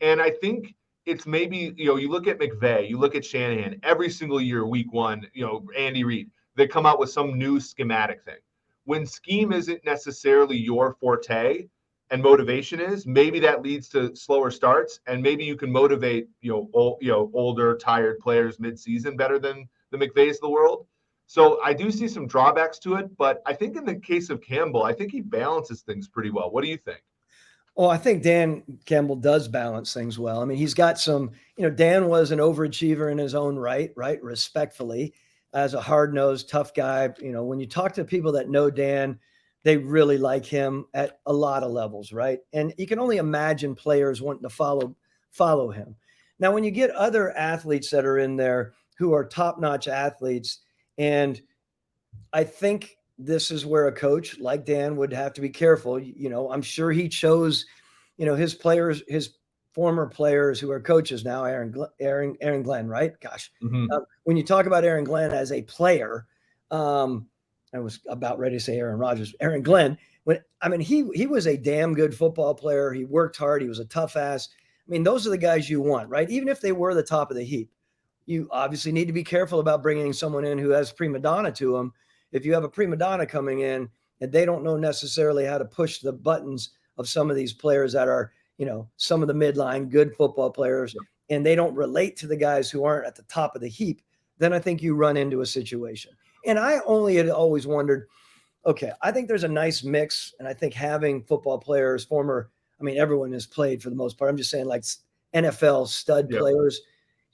And I think it's maybe, you look at McVay, you look at Shanahan, every single year, week one, Andy Reid, they come out with some new schematic thing. When scheme isn't necessarily your forte and motivation is, maybe that leads to slower starts, and maybe you can motivate, older, tired players mid-season better than the McVays of the world. So I do see some drawbacks to it, but I think in the case of Campbell, I think he balances things pretty well. What do you think? Oh, I think Dan Campbell does balance things well. I mean, he's got some, Dan was an overachiever in his own right, respectfully, as a hard-nosed, tough guy. When you talk to people that know Dan, they really like him at a lot of levels, right? And you can only imagine players wanting to follow him. Now, when you get other athletes that are in there who are top-notch athletes, and I think this is where a coach like Dan would have to be careful. I'm sure he chose, his players, his former players who are coaches now, Aaron Glenn, right? Gosh, when you talk about Aaron Glenn as a player, I was about ready to say Aaron Rodgers. Aaron Glenn, he was a damn good football player. He worked hard. He was a tough ass. I mean, those are the guys you want, right? Even if they were the top of the heap. You obviously need to be careful about bringing someone in who has prima donna to them. If you have a prima donna coming in and they don't know necessarily how to push the buttons of some of these players that are, some of the midline good football players, and they don't relate to the guys who aren't at the top of the heap, then I think you run into a situation. And I only had always wondered, okay, I think there's a nice mix. And I think having football players, everyone has played for the most part. I'm just saying, like NFL stud players,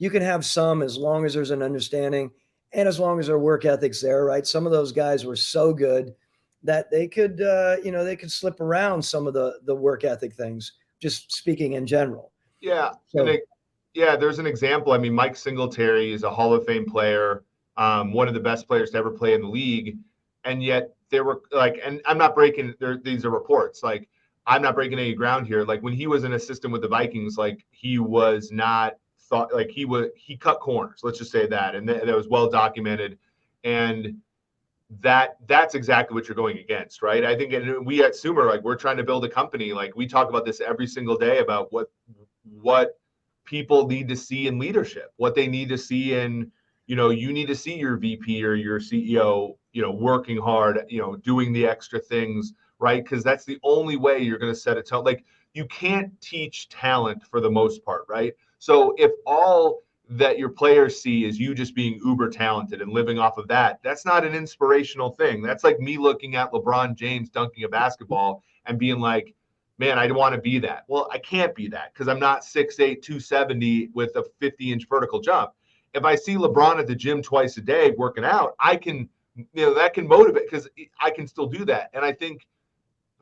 you can have some as long as there's an understanding and as long as their work ethic's there, right? Some of those guys were so good that they could, they could slip around some of the work ethic things, just speaking in general. Yeah. So, there's an example. I mean, Mike Singletary is a Hall of Fame player, one of the best players to ever play in the league. And yet there were and I'm not breaking, these are reports. Like, I'm not breaking any ground here. Like, when he was an assistant with the Vikings, like, he was not thought, like, he cut corners, let's just say that. And that was well documented. And that's exactly what you're going against, right? I think we at Sumer, like, we're trying to build a company. Like, we talk about this every single day about what people need to see in leadership, what they need to see in, you need to see your VP or your CEO, working hard, doing the extra things, right? Because that's the only way you're going to set a tone. Like, you can't teach talent for the most part, right? So if all that your players see is you just being uber talented and living off of that, that's not an inspirational thing. That's like me looking at LeBron James dunking a basketball and being like, man, I want to be that. Well, I can't be that because I'm not 6'8", 270 with a 50-inch vertical jump. If I see LeBron at the gym twice a day working out, I can that can motivate because I can still do that. And I think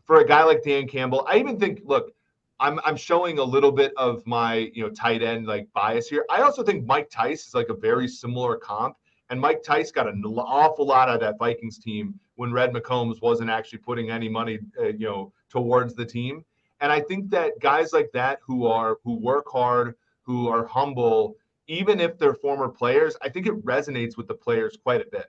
for a guy like Dan Campbell, I even think, look, I'm showing a little bit of my, tight end like bias here. I also think Mike Tice is like a very similar comp. And Mike Tice got an awful lot out of that Vikings team when Red McCombs wasn't actually putting any money, towards the team. And I think that guys like that who work hard, who are humble, even if they're former players, I think it resonates with the players quite a bit.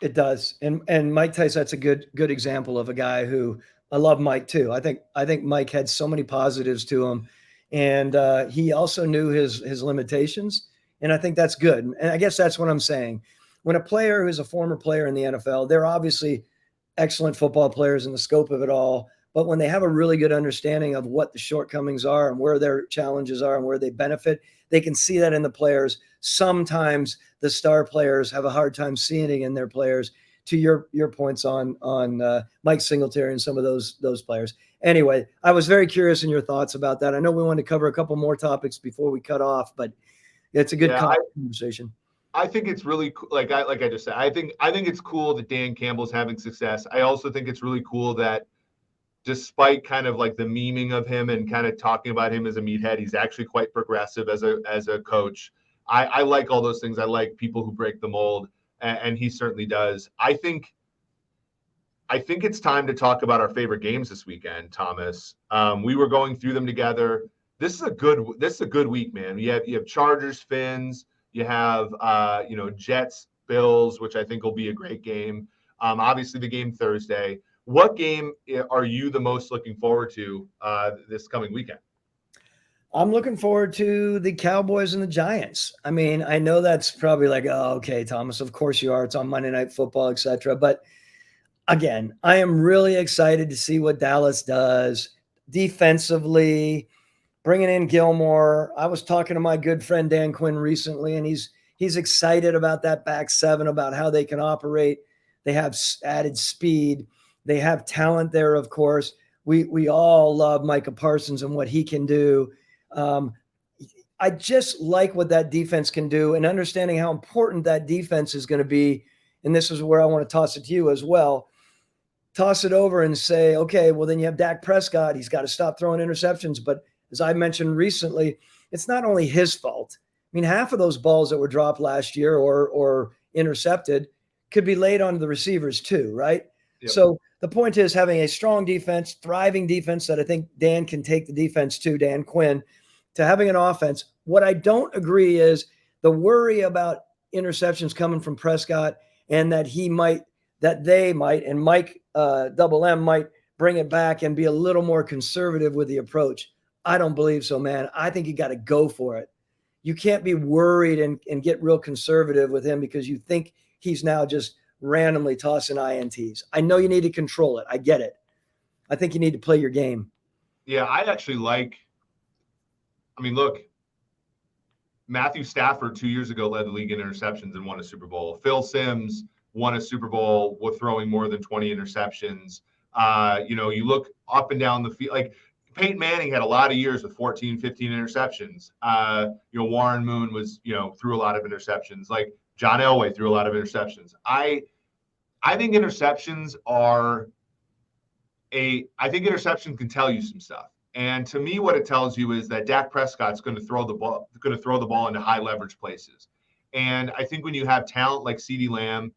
It does. And Mike Tice, that's a good example of a guy who, I love Mike too. I think Mike had so many positives to him, and he also knew his limitations. And I think that's good. And I guess that's what I'm saying. When a player who's a former player in the NFL, they're obviously excellent football players in the scope of it all. But when they have a really good understanding of what the shortcomings are and where their challenges are and where they benefit, they can see that in the players. Sometimes the star players have a hard time seeing it in their players. To your points on Mike Singletary and some of those players. Anyway, I was very curious in your thoughts about that. I know we wanted to cover a couple more topics before we cut off, but it's a good conversation. I think it's really cool. Like I just said, I think it's cool that Dan Campbell's having success. I also think it's really cool that despite kind of like the memeing of him and kind of talking about him as a meathead, he's actually quite progressive as a coach. I like all those things. I like people who break the mold. And he certainly does. I think it's time to talk about our favorite games this weekend, Thomas. We were going through them together. This is a good week, man. You have Chargers, Fins. You have Jets, Bills, which I think will be a great game. Obviously, the game Thursday. What game are you the most looking forward to this coming weekend? I'm looking forward to the Cowboys and the Giants. I mean, I know that's probably like, oh, okay, Thomas, of course you are. It's on Monday Night Football, etc. But again, I am really excited to see what Dallas does defensively, bringing in Gilmore. I was talking to my good friend Dan Quinn recently, and he's excited about that back seven, about how they can operate. They have added speed. They have talent there, of course. We all love Micah Parsons and what he can do. I just like what that defense can do and understanding how important that defense is going to be. And this is where I want to toss it to you as well. Toss it over and say, okay, well, then you have Dak Prescott. He's got to stop throwing interceptions. But as I mentioned recently, it's not only his fault. I mean, half of those balls that were dropped last year or intercepted could be laid onto the receivers too, right? Yep. So the point is having a strong defense, thriving defense that I think Dan can take the defense to, Dan Quinn, to having an offense. What I don't agree is the worry about interceptions coming from Prescott and that they might, and Mike Double M might bring it back and be a little more conservative with the approach. I don't believe so, man. I think you got to go for it. You can't be worried and get real conservative with him because you think he's now just randomly tossing INTs. I know you need to control it. I get it. I think you need to play your game. Yeah, I actually look, Matthew Stafford 2 years ago led the league in interceptions and won a Super Bowl. Phil Simms won a Super Bowl with throwing more than 20 interceptions. You look up and down the field. Like Peyton Manning had a lot of years with 14, 15 interceptions. Warren Moon threw a lot of interceptions. Like John Elway threw a lot of interceptions. I think interceptions interception can tell you some stuff. And to me, what it tells you is that Dak Prescott's going to throw the ball into high leverage places. And I think when you have talent like CeeDee Lamb,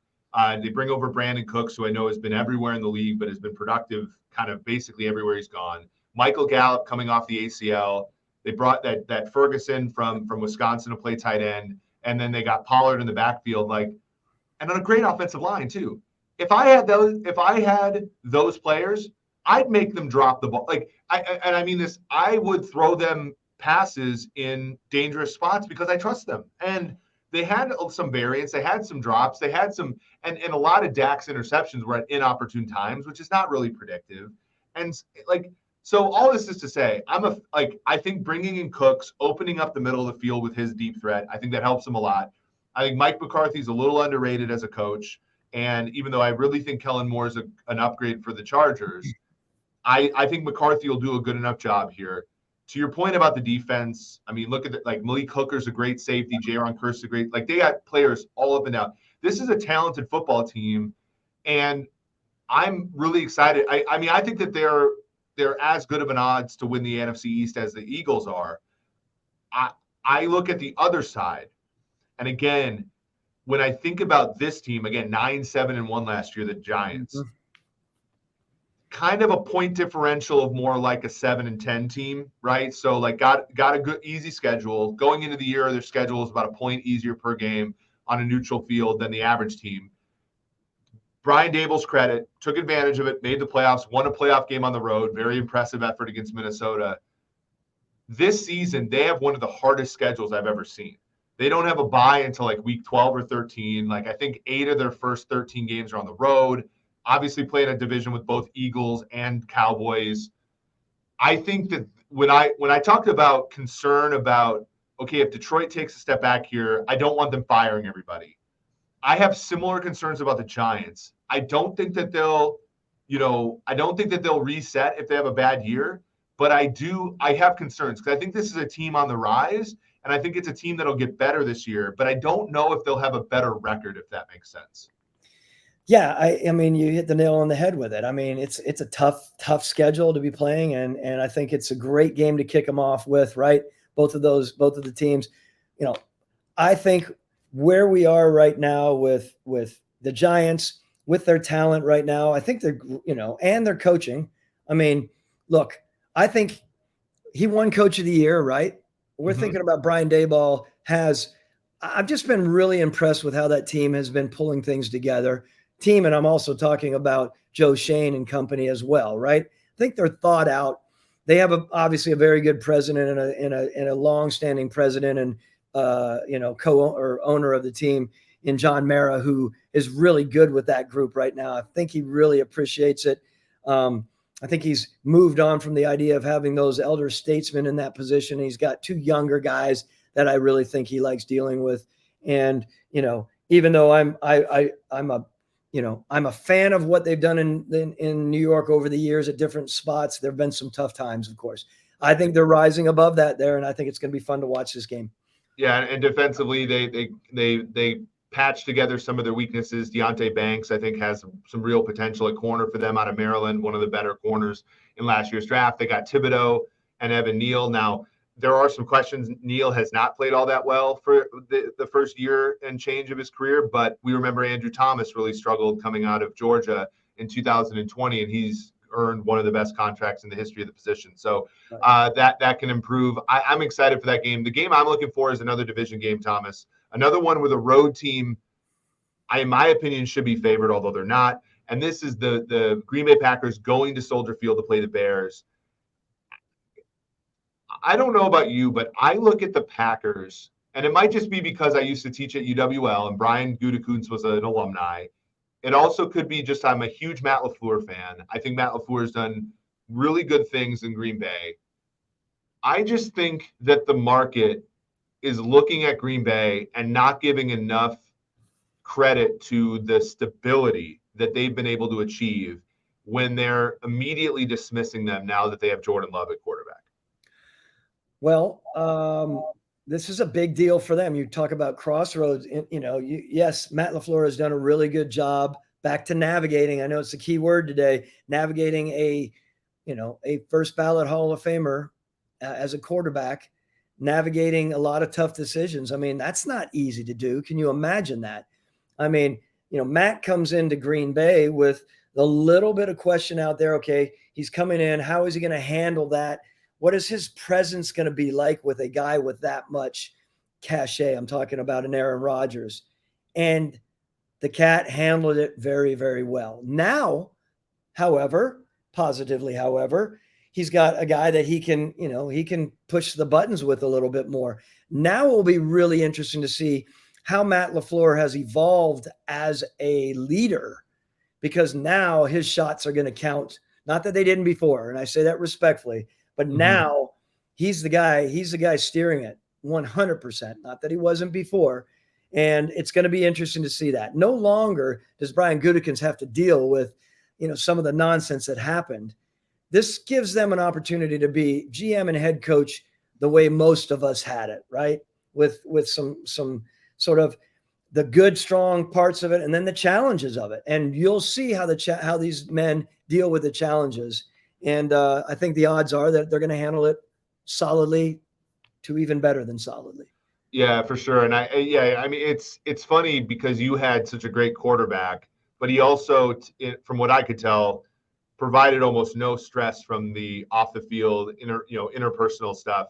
they bring over Brandon Cooks, who I know has been everywhere in the league, but has been productive kind of basically everywhere he's gone. Michael Gallup coming off the ACL. They brought that Ferguson from Wisconsin to play tight end. And then they got Pollard in the backfield, and on a great offensive line too. If I had those players, I'd make them drop the ball. I mean this, I would throw them passes in dangerous spots because I trust them. And they had some variance, they had some drops, they had some, and a lot of Dak's interceptions were at inopportune times, which is not really predictive. And so all this is to say, I think bringing in Cooks, opening up the middle of the field with his deep threat, I think that helps him a lot. I think Mike McCarthy's a little underrated as a coach. And even though I really think Kellen Moore is an upgrade for the Chargers, I think McCarthy will do a good enough job here. To your point about the defense, I mean, look at Malik Hooker's a great safety. Jaron Kearse is a great, they got players all up and down. this is a talented football team, and I'm really excited. I mean, I think that they're as good of an odds to win the NFC East as the Eagles are. I look at the other side, and again, when I think about this team, again, 9-7-1 last year, the Giants, kind of a point differential of more like a 7-10 team, right? So like got a good easy schedule going into the year. Their schedule is about a point easier per game on a neutral field than the average team. Brian Daboll's credit, took advantage of it, made the playoffs, won a playoff game on the road. Very impressive effort against Minnesota. This season, they have one of the hardest schedules I've ever seen. They don't have a bye until like week 12 or 13. Like I think 8 of their first 13 games are on the road. Obviously playing a division with both Eagles and Cowboys. I think that when I talked about concern about, okay, if Detroit takes a step back here, I don't want them firing everybody. I have similar concerns about the Giants. I don't think that they'll reset if they have a bad year, but I have concerns because I think this is a team on the rise, and I think it's a team that'll get better this year, but I don't know if they'll have a better record, if that makes sense. Yeah, I mean, you hit the nail on the head with it. I mean, it's a tough schedule to be playing, and I think it's a great game to kick them off with, right? Both of the teams. You know, I think where we are right now with the Giants, with their talent right now, I think they're, and their coaching. I mean, look, I think he won Coach of the Year, right? We're thinking about Brian Daboll I've just been really impressed with how that team has been pulling things together. And I'm also talking about Joe Shane and company as well, right? I think they're thought out. They have obviously a very good president and a long-standing president and owner of the team in John Mara, who is really good with that group right now. I think he really appreciates it. I think he's moved on from the idea of having those elder statesmen in that position. He's got 2 younger guys that I really think he likes dealing with. And, even though I'm a fan of what they've done in New York over the years at different spots, there have been some tough times, of course. I think they're rising above that there, and I think it's going to be fun to watch this game. Yeah, and defensively, they patched together some of their weaknesses. Deonte Banks, I think, has some real potential at corner for them out of Maryland, one of the better corners in last year's draft. They got Thibodeau and Evan Neal. Now, there are some questions. Neal has not played all that well for the first year and change of his career, but we remember Andrew Thomas really struggled coming out of Georgia in 2020, and he's earned one of the best contracts in the history of the position. So that can improve. I'm excited for that game. The game I'm looking for is another division game, Thomas. Another one with a road team, in my opinion, should be favored, although they're not. And this is the Green Bay Packers going to Soldier Field to play the Bears. I don't know about you, but I look at the Packers, and it might just be because I used to teach at UWL, and Brian Gutekunst was an alumni. It also could be just I'm a huge Matt LaFleur fan. I think Matt LaFleur has done really good things in Green Bay. I just think that the market is looking at Green Bay and not giving enough credit to the stability that they've been able to achieve when they're immediately dismissing them now that they have Jordan Love at quarterback. Well, this is a big deal for them. You talk about crossroads. Yes, Matt LaFleur has done a really good job back to navigating. I know it's the key word today, navigating a first ballot Hall of Famer as a quarterback, navigating a lot of tough decisions. I mean, that's not easy to do. Can you imagine that? I mean, Matt comes into Green Bay with a little bit of question out there. Okay, he's coming in. How is he going to handle that? What is his presence going to be like with a guy with that much cachet? I'm talking about an Aaron Rodgers. And the Cat handled it very, very well. Now, positively, he's got a guy that he can push the buttons with a little bit more. Now it will be really interesting to see how Matt LaFleur has evolved as a leader, because now his shots are going to count. Not that they didn't before, and I say that respectfully, but now he's the guy steering it 100%. Not that he wasn't before. And it's going to be interesting to see that. No longer does Brian Gutekunst have to deal with, some of the nonsense that happened. This gives them an opportunity to be GM and head coach the way most of us had it, right? With some sort of the good, strong parts of it, and then the challenges of it. And you'll see how how these men deal with the challenges. And I think the odds are that they're going to handle it solidly to even better than solidly. Yeah, for sure. And I mean, it's funny because you had such a great quarterback, but he also, from what I could tell, provided almost no stress from the off the field, interpersonal stuff.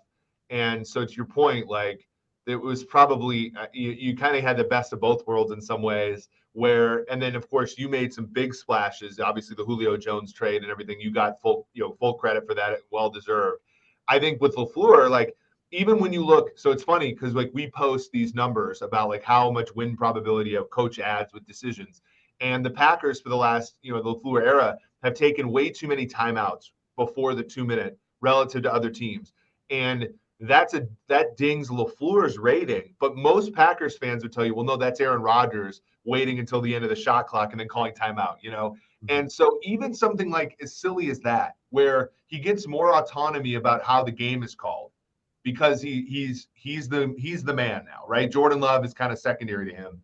And so to your point, like it was probably you kind of had the best of both worlds in some ways. And then of course you made some big splashes. Obviously the Julio Jones trade and everything, you got full credit for that, well deserved. I think with LaFleur, like even when you look, so it's funny because like we post these numbers about like how much win probability of coach adds with decisions, and the Packers for the last the LaFleur era have taken way too many timeouts before the 2-minute relative to other teams, and that dings LaFleur's rating. But most Packers fans would tell you, well, no, that's Aaron Rodgers waiting until the end of the shot clock and then calling timeout, And so even something like as silly as that, where he gets more autonomy about how the game is called, because he's the man now, right? Jordan Love is kind of secondary to him.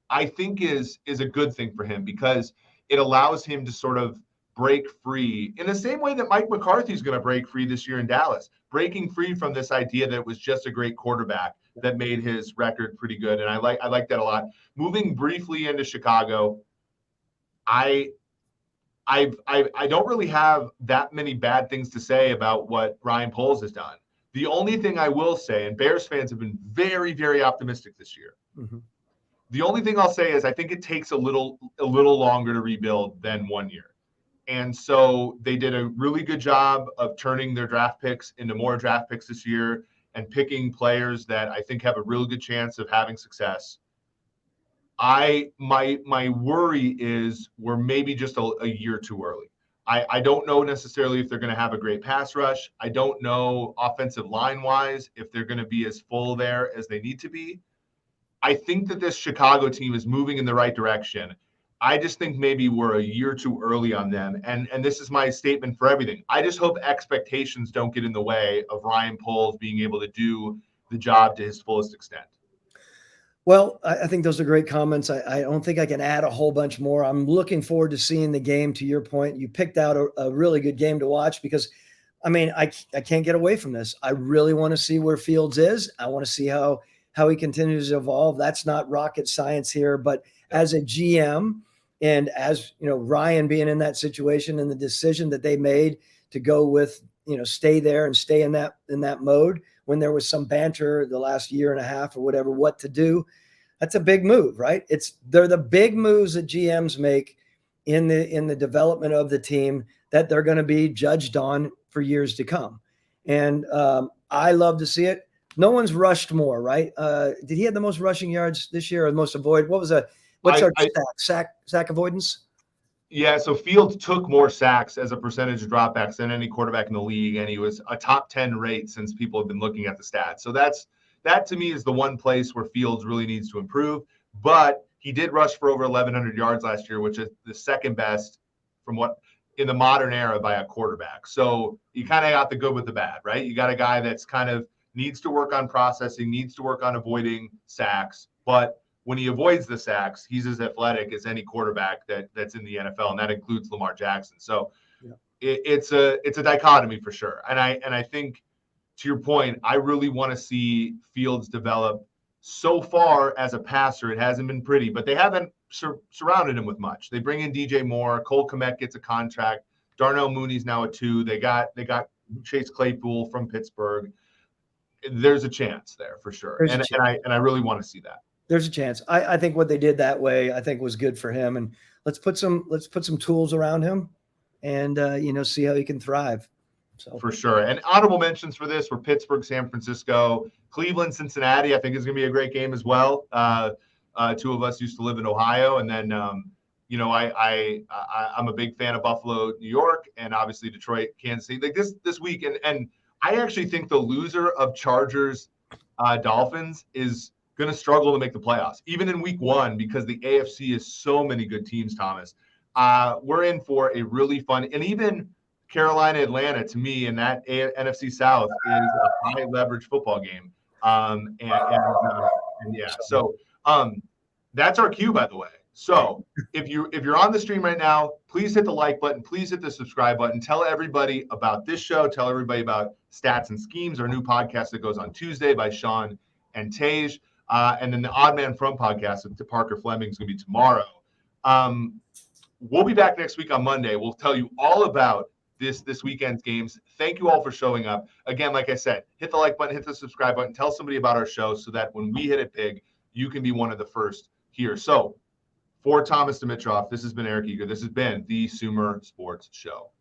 I think is a good thing for him because it allows him to sort of break free in the same way that Mike McCarthy is going to break free this year in Dallas, breaking free from this idea that it was just a great quarterback that made his record pretty good. And I like that a lot. Moving briefly into Chicago, I don't really have that many bad things to say about what Ryan Poles has done. The only thing I will say, and Bears fans have been very, very optimistic this year. Mm-hmm. The only thing I'll say is I think it takes a little longer to rebuild than 1 year. And so they did a really good job of turning their draft picks into more draft picks this year and picking players that I think have a really good chance of having success. My worry is we're maybe just a year too early. I don't know necessarily if they're going to have a great pass rush. I don't know offensive line wise if they're going to be as full there as they need to be. I think that this Chicago team is moving in the right direction. I just think maybe we're a year too early on them. And this is my statement for everything. I just hope expectations don't get in the way of Ryan Poles being able to do the job to his fullest extent. Well, I think those are great comments. I don't think I can add a whole bunch more. I'm looking forward to seeing the game. To your point, you picked out a really good game to watch because, I mean, I can't get away from this. I really want to see where Fields is. I want to see how he continues to evolve. That's not rocket science here, but as a GM and as, Ryan being in that situation and the decision that they made to go with, stay there and stay in that mode when there was some banter the last year and a half or whatever, what to do. That's a big move, right? They're the big moves that GMs make in the development of the team that they're going to be judged on for years to come. And I love to see it. No one's rushed more, right? Did he have the most rushing yards this year or the most avoided? What's our sack avoidance? Yeah, so Fields took more sacks as a percentage of dropbacks than any quarterback in the league, and he was a top 10 rate since people have been looking at the stats. So that to me is the one place where Fields really needs to improve. But he did rush for over 1,100 yards last year, which is the second best from what in the modern era by a quarterback. So you kind of got the good with the bad, right? You got a guy that's kind of needs to work on processing, needs to work on avoiding sacks, but when he avoids the sacks, he's as athletic as any quarterback that's in the NFL, and that includes Lamar Jackson. So yeah. It's a dichotomy for sure. And I think, to your point, I really want to see Fields develop. So far as a passer, it hasn't been pretty, but they haven't surrounded him with much. They bring in DJ Moore, Cole Kmet gets a contract, Darnell Mooney's now a 2. They got Chase Claypool from Pittsburgh. There's a chance there for sure, and I really want to see that. There's a chance. I think what they did that way, I think was good for him. And let's put some tools around him, and see how he can thrive. So for sure. And honorable mentions for this were Pittsburgh, San Francisco, Cleveland, Cincinnati. I think is going to be a great game as well. 2 of us used to live in Ohio, and then I'm a big fan of Buffalo, New York, and obviously Detroit, Kansas City. Like this week, and I actually think the loser of Chargers, Dolphins is going to struggle to make the playoffs, even in week 1, because the AFC is so many good teams, Thomas. We're in for a really fun, and even Carolina, Atlanta, to me, in that NFC South is a high leverage football game. Yeah. So That's our cue, by the way. So if you're on the stream right now, please hit the like button. Please hit the subscribe button. Tell everybody about this show. Tell everybody about Stats and Schemes, our new podcast that goes on Tuesday by Sean and Tage. And then the Odd Man From podcast with Parker Fleming is going to be tomorrow. We'll be back next week on Monday. We'll tell you all about this weekend's games. Thank you all for showing up. Again, like I said, hit the like button, hit the subscribe button, tell somebody about our show so that when we hit it big, you can be one of the first here. So for Thomas Dimitroff, this has been Eric Eager. This has been the SumerSports Show.